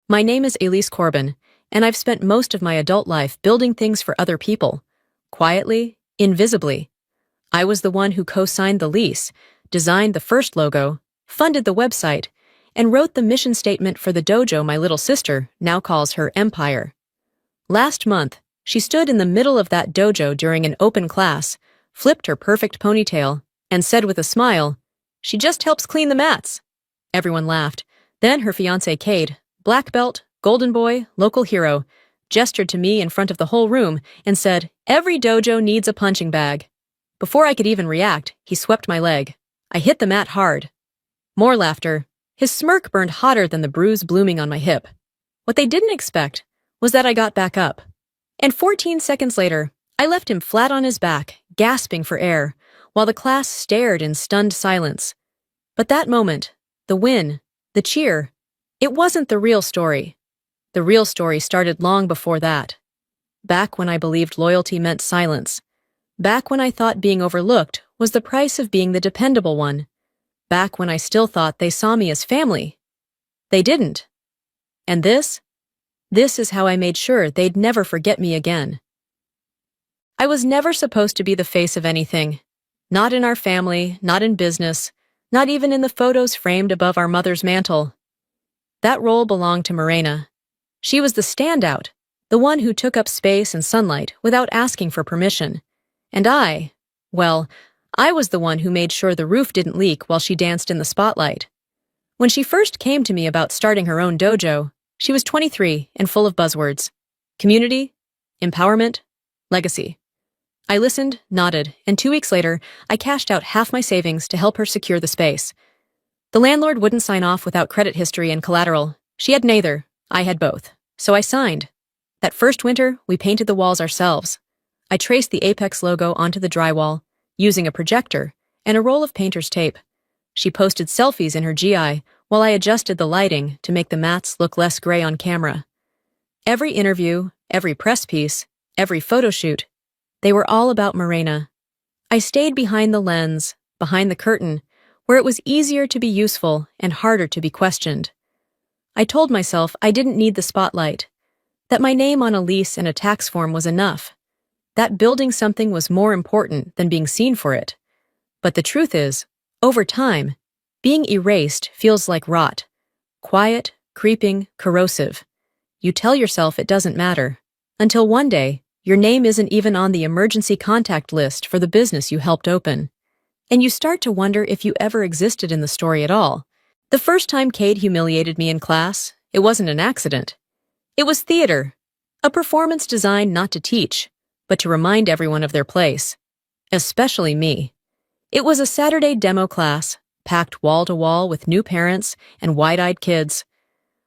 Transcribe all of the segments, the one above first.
My name is Elise Corbin, and I've spent most of my adult life building things for other people. Quietly, invisibly. I was the one who co-signed the lease, designed the first logo, funded the website, and wrote the mission statement for the dojo my little sister now calls her empire. Last month, she stood in the middle of that dojo during an open class, flipped her perfect ponytail, and said with a smile, "She just helps clean the mats." Everyone laughed. Then her fiancé Cade, black belt, golden boy, local hero, gestured to me in front of the whole room and said, "Every dojo needs a punching bag." Before I could even react, he swept my leg. I hit the mat hard. More laughter. His smirk burned hotter than the bruise blooming on my hip. What they didn't expect was that I got back up. And 14 seconds later, I left him flat on his back, gasping for air, while the class stared in stunned silence. But that moment, the win, the cheer, it wasn't the real story. The real story started long before that. Back when I believed loyalty meant silence. Back when I thought being overlooked was the price of being the dependable one. Back when I still thought they saw me as family. They didn't. And this is how I made sure they'd never forget me again. I was never supposed to be the face of anything. Not in our family, not in business, not even in the photos framed above our mother's mantle. That role belonged to Morena. She was the standout, the one who took up space and sunlight without asking for permission. And I was the one who made sure the roof didn't leak while she danced in the spotlight. When she first came to me about starting her own dojo, she was 23 and full of buzzwords. Community, empowerment, legacy. I listened, nodded, and 2 weeks later, I cashed out half my savings to help her secure the space. The landlord wouldn't sign off without credit history and collateral. She had neither. I had both. So I signed. That first winter, we painted the walls ourselves. I traced the Apex logo onto the drywall, using a projector and a roll of painter's tape. She posted selfies in her GI while I adjusted the lighting to make the mats look less gray on camera. Every interview, every press piece, every photo shoot, they were all about Morena. I stayed behind the lens, behind the curtain, where it was easier to be useful and harder to be questioned. I told myself I didn't need the spotlight, that my name on a lease and a tax form was enough, that building something was more important than being seen for it. But the truth is, over time, being erased feels like rot. Quiet, creeping, corrosive. You tell yourself it doesn't matter, until one day, your name isn't even on the emergency contact list for the business you helped open. And you start to wonder if you ever existed in the story at all. The first time Cade humiliated me in class, it wasn't an accident. It was theater, a performance designed not to teach, but to remind everyone of their place, especially me. It was a Saturday demo class, packed wall to wall with new parents and wide-eyed kids.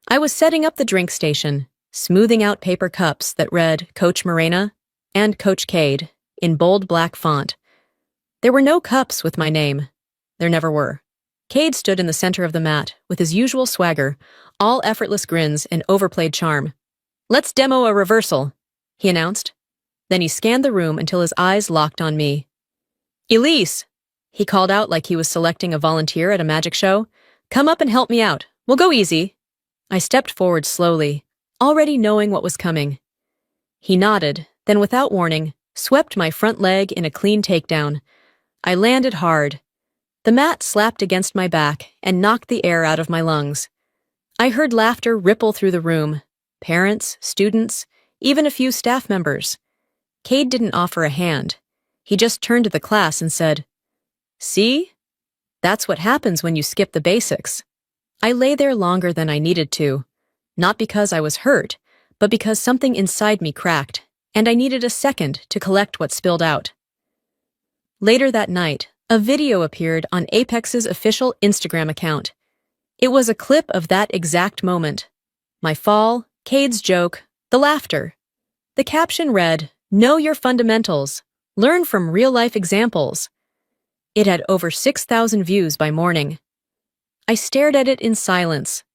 I was setting up the drink station, smoothing out paper cups that read Coach Morena and Coach Cade in bold black font. There were no cups with my name. There never were. Cade stood in the center of the mat with his usual swagger, all effortless grins and overplayed charm. "Let's demo a reversal," he announced. Then he scanned the room until his eyes locked on me. "Elise," he called out like he was selecting a volunteer at a magic show. "Come up and help me out. We'll go easy." I stepped forward slowly, already knowing what was coming. He nodded, then without warning, swept my front leg in a clean takedown. I landed hard. The mat slapped against my back and knocked the air out of my lungs. I heard laughter ripple through the room. Parents, students, even a few staff members. Cade didn't offer a hand. He just turned to the class and said, "See? That's what happens when you skip the basics." I lay there longer than I needed to, not because I was hurt, but because something inside me cracked, and I needed a second to collect what spilled out. Later that night, a video appeared on Apex's official Instagram account. It was a clip of that exact moment. My fall, Cade's joke, the laughter. The caption read, "Know your fundamentals. Learn from real-life examples." It had over 6,000 views by morning. I stared at it in silence.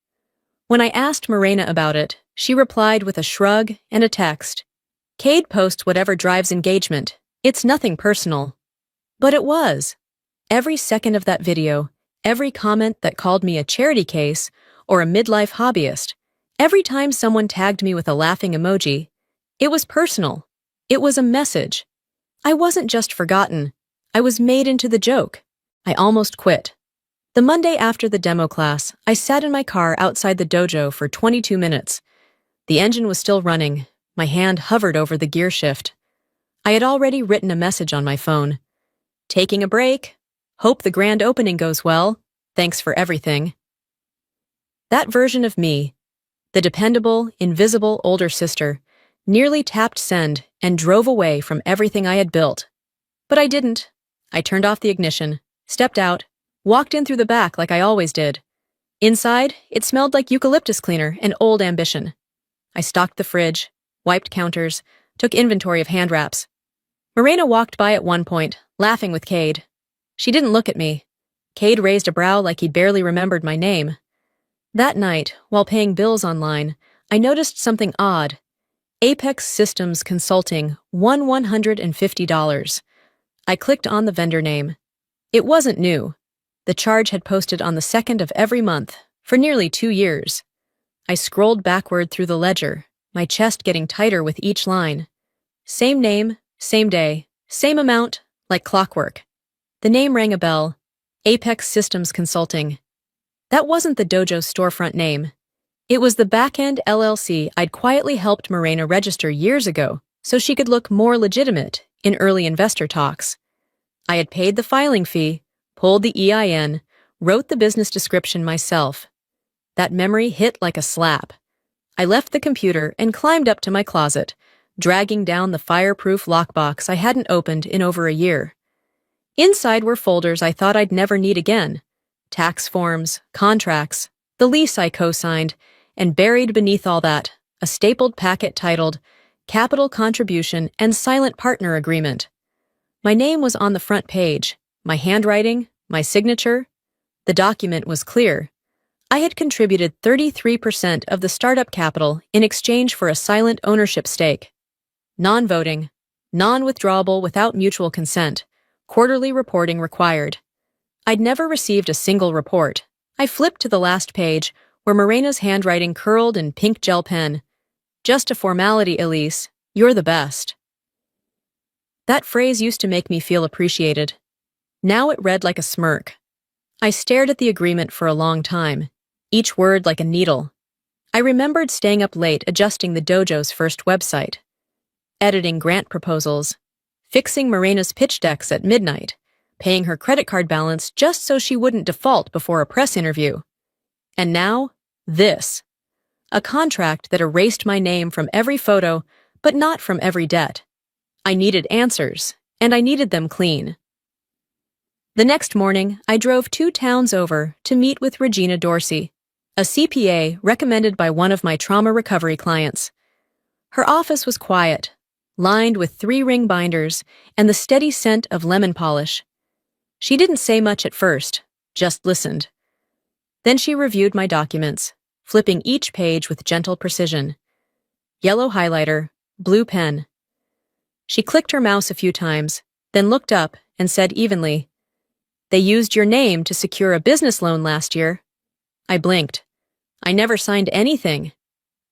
When I asked Morena about it, she replied with a shrug and a text. "Cade posts whatever drives engagement. It's nothing personal." But it was. Every second of that video, every comment that called me a charity case or a midlife hobbyist, Every time someone tagged me with a laughing emoji, it was personal. It was a message. I wasn't just forgotten. I was made into the joke. I almost quit. The Monday after the demo class, I sat in my car outside the dojo for 22 minutes. The engine was still running. My hand hovered over the gear shift. I had already written a message on my phone. Taking a break. Hope the grand opening goes well. Thanks for everything. That version of me, the dependable, invisible older sister, nearly tapped send and drove away from everything I had built. But I didn't. I turned off the ignition, stepped out, walked in through the back like I always did. Inside, it smelled like eucalyptus cleaner and old ambition. I stocked the fridge, wiped counters, took inventory of hand wraps. Morena walked by at one point, laughing with Cade. She didn't look at me. Cade raised a brow like he barely remembered my name. That night, while paying bills online, I noticed something odd. Apex Systems Consulting won $150. I clicked on the vendor name. It wasn't new. The charge had posted on the 2nd of every month, for nearly 2 years. I scrolled backward through the ledger, my chest getting tighter with each line. Same name, same day, same amount, like clockwork. The name rang a bell. Apex Systems Consulting. That wasn't the dojo's storefront name. It was the back-end LLC I'd quietly helped Morena register years ago so she could look more legitimate in early investor talks. I had paid the filing fee, pulled the EIN, wrote the business description myself. That memory hit like a slap. I left the computer and climbed up to my closet, dragging down the fireproof lockbox I hadn't opened in over a year. Inside were folders I thought I'd never need again. Tax forms, contracts, the lease I co-signed, and buried beneath all that, a stapled packet titled Capital Contribution and Silent Partner Agreement. My name was on the front page, my handwriting, my signature. The document was clear. I had contributed 33% of the startup capital in exchange for a silent ownership stake. Non-voting, non-withdrawable without mutual consent, quarterly reporting required. I'd never received a single report. I flipped to the last page, where Morena's handwriting curled in pink gel pen. Just a formality, Elise. You're the best. That phrase used to make me feel appreciated. Now it read like a smirk. I stared at the agreement for a long time, each word like a needle. I remembered staying up late adjusting the dojo's first website, editing grant proposals, fixing Morena's pitch decks at midnight, paying her credit card balance just so she wouldn't default before a press interview. And now, this. A contract that erased my name from every photo, but not from every debt. I needed answers, and I needed them clean. The next morning, I drove 2 towns over to meet with Regina Dorsey, a CPA recommended by one of my trauma recovery clients. Her office was quiet, lined with 3-ring binders and the steady scent of lemon polish. She didn't say much at first, just listened. Then she reviewed my documents, flipping each page with gentle precision. Yellow highlighter, blue pen. She clicked her mouse a few times, then looked up and said evenly, "They used your name to secure a business loan last year." I blinked. "I never signed anything."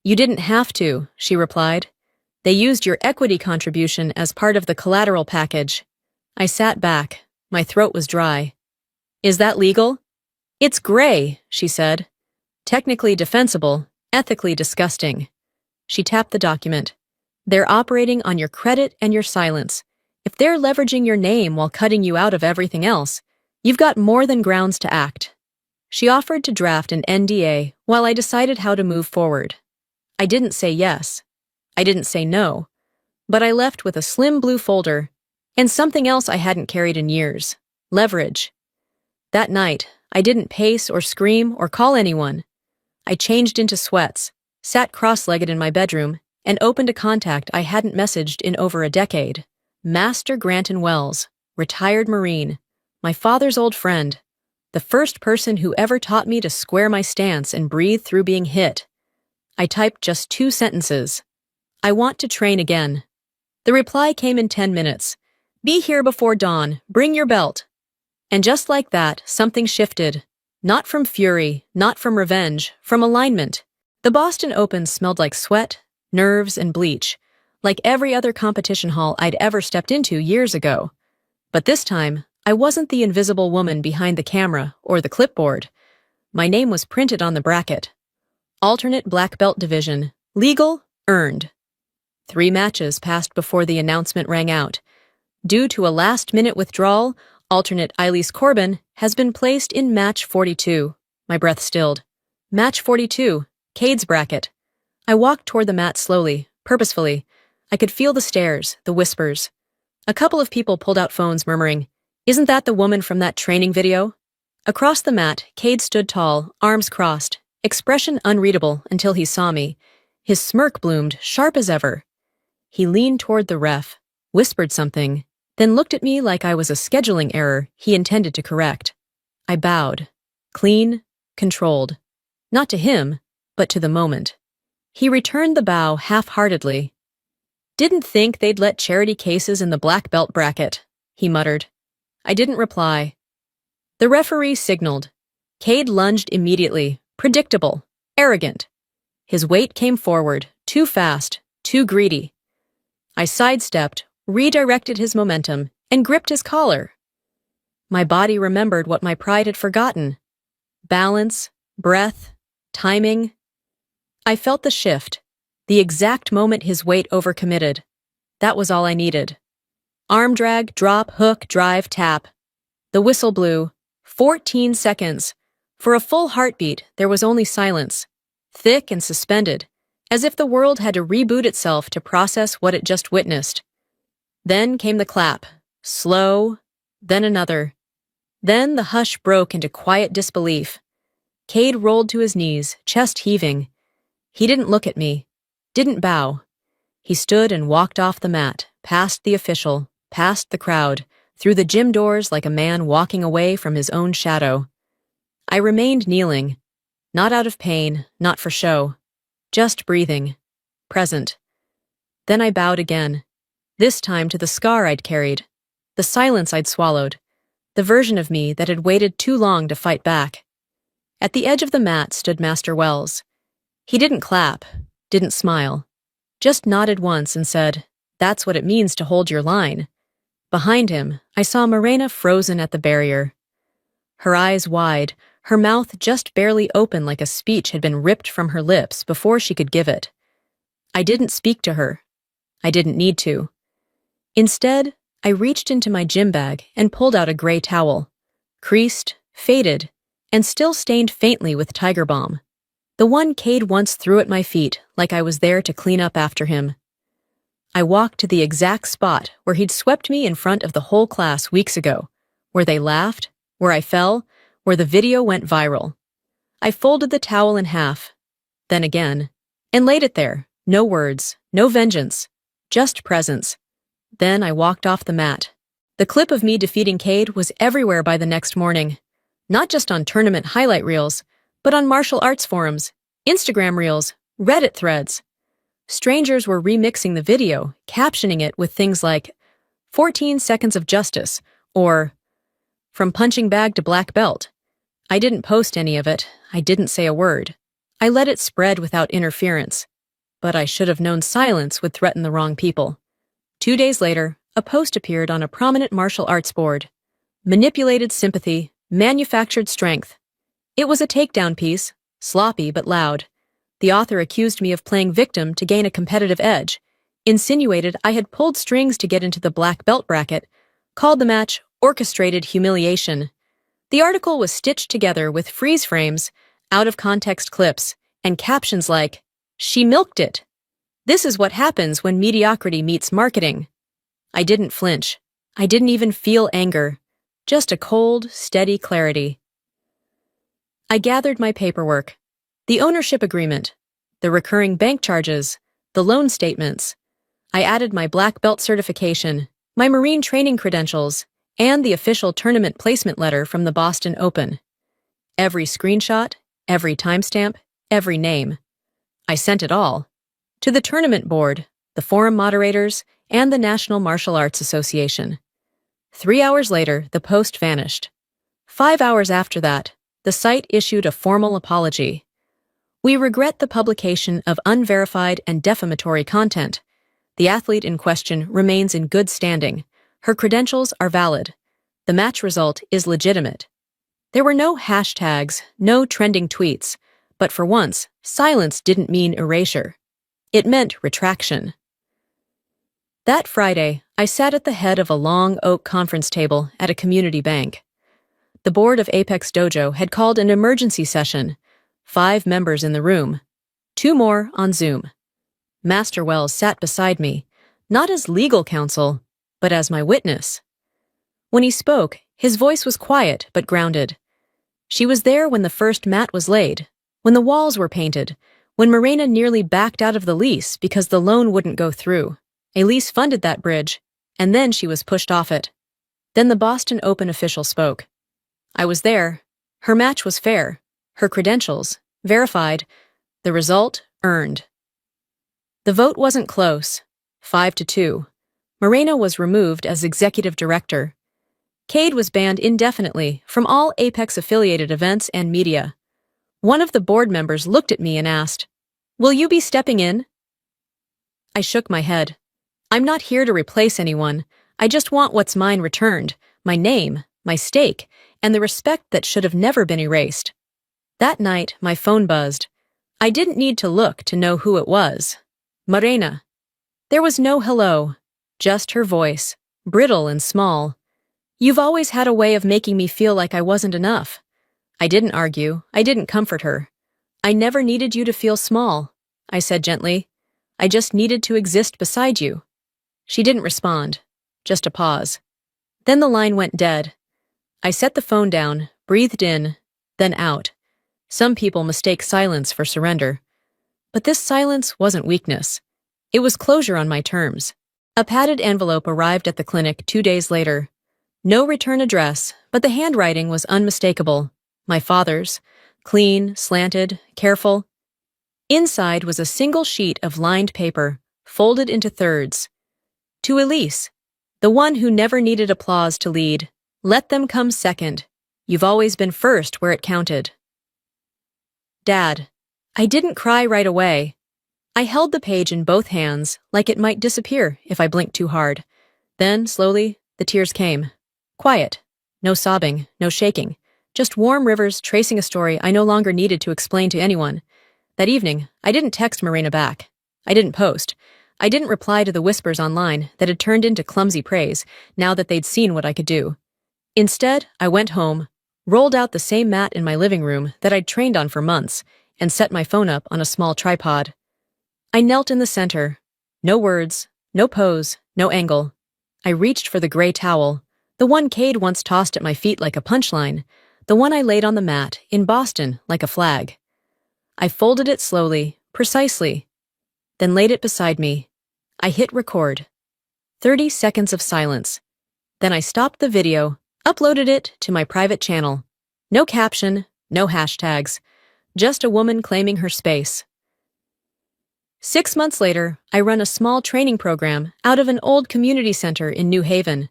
"You didn't have to," she replied. "They used your equity contribution as part of the collateral package." I sat back. My throat was dry. "Is that legal?" "It's gray," she said. "Technically defensible, ethically disgusting." She tapped the document. "They're operating on your credit and your silence. If they're leveraging your name while cutting you out of everything else, you've got more than grounds to act." She offered to draft an NDA while I decided how to move forward. I didn't say yes. I didn't say no. But I left with a slim blue folder and something else I hadn't carried in years: leverage. That night, I didn't pace or scream or call anyone. I changed into sweats, sat cross-legged in my bedroom, and opened a contact I hadn't messaged in over a decade. Master Granton Wells, retired Marine, my father's old friend, the first person who ever taught me to square my stance and breathe through being hit. I typed just 2 sentences. "I want to train again." The reply came in 10 minutes. "Be here before dawn, bring your belt." And just like that, something shifted. Not from fury, not from revenge, from alignment. The Boston Open smelled like sweat, nerves, and bleach, like every other competition hall I'd ever stepped into years ago. But this time, I wasn't the invisible woman behind the camera or the clipboard. My name was printed on the bracket. Alternate black belt division, legal, earned. 3 matches passed before the announcement rang out. Due to a last-minute withdrawal, alternate Eilis Corbin has been placed in match 42. My breath stilled. Match 42, Cade's bracket. I walked toward the mat slowly, purposefully. I could feel the stares, the whispers. A couple of people pulled out phones murmuring, "Isn't that the woman from that training video?" Across the mat, Cade stood tall, arms crossed, expression unreadable until he saw me. His smirk bloomed, sharp as ever. He leaned toward the ref, whispered something, then looked at me like I was a scheduling error he intended to correct. I bowed, clean, controlled. Not to him, but to the moment. He returned the bow half-heartedly. "Didn't think they'd let charity cases in the black belt bracket," he muttered. I didn't reply. The referee signaled. Cade lunged immediately, predictable, arrogant. His weight came forward, too fast, too greedy. I sidestepped, redirected his momentum, and gripped his collar. My body remembered what my pride had forgotten. Balance, breath, timing. I felt the shift, the exact moment his weight overcommitted. That was all I needed. Arm drag, drop, hook, drive, tap. The whistle blew. 14 seconds. For a full heartbeat, there was only silence, thick and suspended, as if the world had to reboot itself to process what it just witnessed. Then came the clap, slow, then another. Then the hush broke into quiet disbelief. Cade rolled to his knees, chest heaving. He didn't look at me, didn't bow. He stood and walked off the mat, past the official, past the crowd, through the gym doors like a man walking away from his own shadow. I remained kneeling, not out of pain, not for show, just breathing, present. Then I bowed again, this time to the scar I'd carried, the silence I'd swallowed, the version of me that had waited too long to fight back. At the edge of the mat stood Master Wells. He didn't clap, didn't smile, just nodded once and said, "That's what it means to hold your line." Behind him, I saw Morena frozen at the barrier. Her eyes wide, her mouth just barely open like a speech had been ripped from her lips before she could give it. I didn't speak to her. I didn't need to. Instead, I reached into my gym bag and pulled out a gray towel, creased, faded, and still stained faintly with Tiger Balm. The one Cade once threw at my feet like I was there to clean up after him. I walked to the exact spot where he'd swept me in front of the whole class weeks ago, where they laughed, where I fell, where the video went viral. I folded the towel in half, then again, and laid it there, no words, no vengeance, just presence. Then I walked off the mat. The clip of me defeating Cade was everywhere by the next morning, not just on tournament highlight reels, but on martial arts forums, Instagram reels, Reddit threads. Strangers were remixing the video, captioning it with things like 14 seconds of justice, or from punching bag to black belt. I didn't post any of it. I didn't say a word. I let it spread without interference. But I should have known silence would threaten the wrong people. 2 days later, a post appeared on a prominent martial arts board. Manipulated sympathy, manufactured strength. It was a takedown piece, sloppy but loud. The author accused me of playing victim to gain a competitive edge, insinuated I had pulled strings to get into the black belt bracket, called the match orchestrated humiliation. The article was stitched together with freeze frames, out-of-context clips, and captions like, "She milked it. This is what happens when mediocrity meets marketing." I didn't flinch. I didn't even feel anger. Just a cold, steady clarity. I gathered my paperwork. The ownership agreement, the recurring bank charges, the loan statements. I added my black belt certification, my Marine training credentials, and the official tournament placement letter from the Boston Open. Every screenshot, every timestamp, every name. I sent it all. To the tournament board, the forum moderators, and the National Martial Arts Association. 3 hours later, the post vanished. 5 hours after that, the site issued a formal apology. We regret the publication of unverified and defamatory content. The athlete in question remains in good standing. Her credentials are valid. The match result is legitimate. There were no hashtags, no trending tweets, but for once, silence didn't mean erasure. It meant retraction. That Friday, I sat at the head of a long oak conference table at a community bank. The board of Apex Dojo had called an emergency session. 5 members in the room, 2 more on Zoom. Master Wells sat beside me, not as legal counsel, but as my witness. When he spoke, his voice was quiet but grounded. She was there when the first mat was laid, when the walls were painted, when Morena nearly backed out of the lease because the loan wouldn't go through. A lease funded that bridge, and then she was pushed off it. Then the Boston Open official spoke. I was there. Her match was fair. Her credentials, verified. The result, earned. The vote wasn't close, 5-2. Morena was removed as executive director. Cade was banned indefinitely from all Apex-affiliated events and media. One of the board members looked at me and asked, "Will you be stepping in?" I shook my head. I'm not here to replace anyone. I just want what's mine returned, my name, my stake, and the respect that should have never been erased. That night, my phone buzzed. I didn't need to look to know who it was. Morena. There was no hello, just her voice, brittle and small. You've always had a way of making me feel like I wasn't enough. I didn't argue. I didn't comfort her. I never needed you to feel small, I said gently. I just needed to exist beside you. She didn't respond, just a pause. Then the line went dead. I set the phone down, breathed in, then out. Some people mistake silence for surrender. But this silence wasn't weakness. It was closure on my terms. A padded envelope arrived at the clinic 2 days later. No return address, but the handwriting was unmistakable. My father's, clean, slanted, careful. Inside was a single sheet of lined paper, folded into thirds. To Elise, the one who never needed applause to lead. Let them come second. You've always been first where it counted. Dad. I didn't cry right away. I held the page in both hands, like it might disappear if I blinked too hard. Then, slowly, the tears came. Quiet. No sobbing, no shaking. Just warm rivers tracing a story I no longer needed to explain to anyone. That evening, I didn't text Morena back. I didn't post. I didn't reply to the whispers online that had turned into clumsy praise now that they'd seen what I could do. Instead, I went home, rolled out the same mat in my living room that I'd trained on for months, and set my phone up on a small tripod. I knelt in the center. No words, no pose, no angle. I reached for the gray towel, the one Cade once tossed at my feet like a punchline, the one I laid on the mat in Boston like a flag. I folded it slowly, precisely, then laid it beside me. I hit record. 30 seconds of silence. Then I stopped the video, uploaded it to my private channel. No caption, no hashtags, just a woman claiming her space. 6 months later, I run a small training program out of an old community center in New Haven.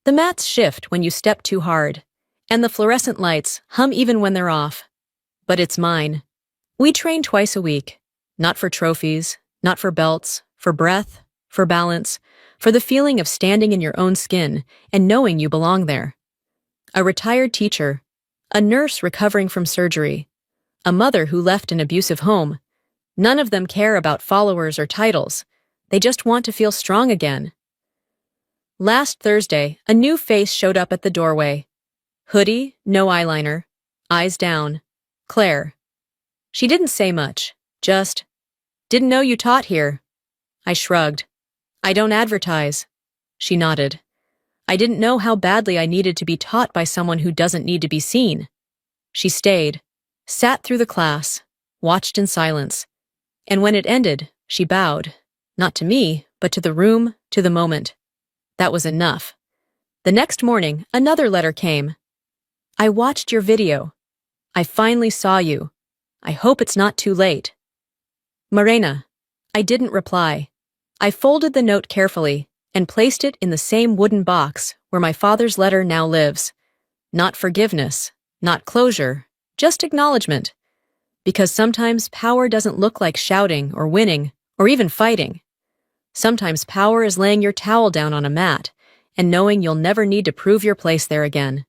The mats shift when you step too hard, and the fluorescent lights hum even when they're off. But it's mine. We train twice a week, not for trophies, not for belts, for breath, for balance, for the feeling of standing in your own skin and knowing you belong there. A retired teacher, a nurse recovering from surgery, a mother who left an abusive home. None of them care about followers or titles. They just want to feel strong again. Last Thursday, a new face showed up at the doorway. Hoodie, no eyeliner, eyes down. Claire. She didn't say much, just, "Didn't know you taught here." I shrugged. "I don't advertise." She nodded. I didn't know how badly I needed to be taught by someone who doesn't need to be seen. She stayed, sat through the class, watched in silence. And when it ended, she bowed, not to me, but to the room, to the moment. That was enough. The next morning, another letter came. I watched your video. I finally saw you. I hope it's not too late. Morena. I didn't reply. I folded the note carefully and placed it in the same wooden box where my father's letter now lives. Not forgiveness, not closure, just acknowledgement. Because sometimes power doesn't look like shouting or winning or even fighting. Sometimes power is laying your towel down on a mat and knowing you'll never need to prove your place there again.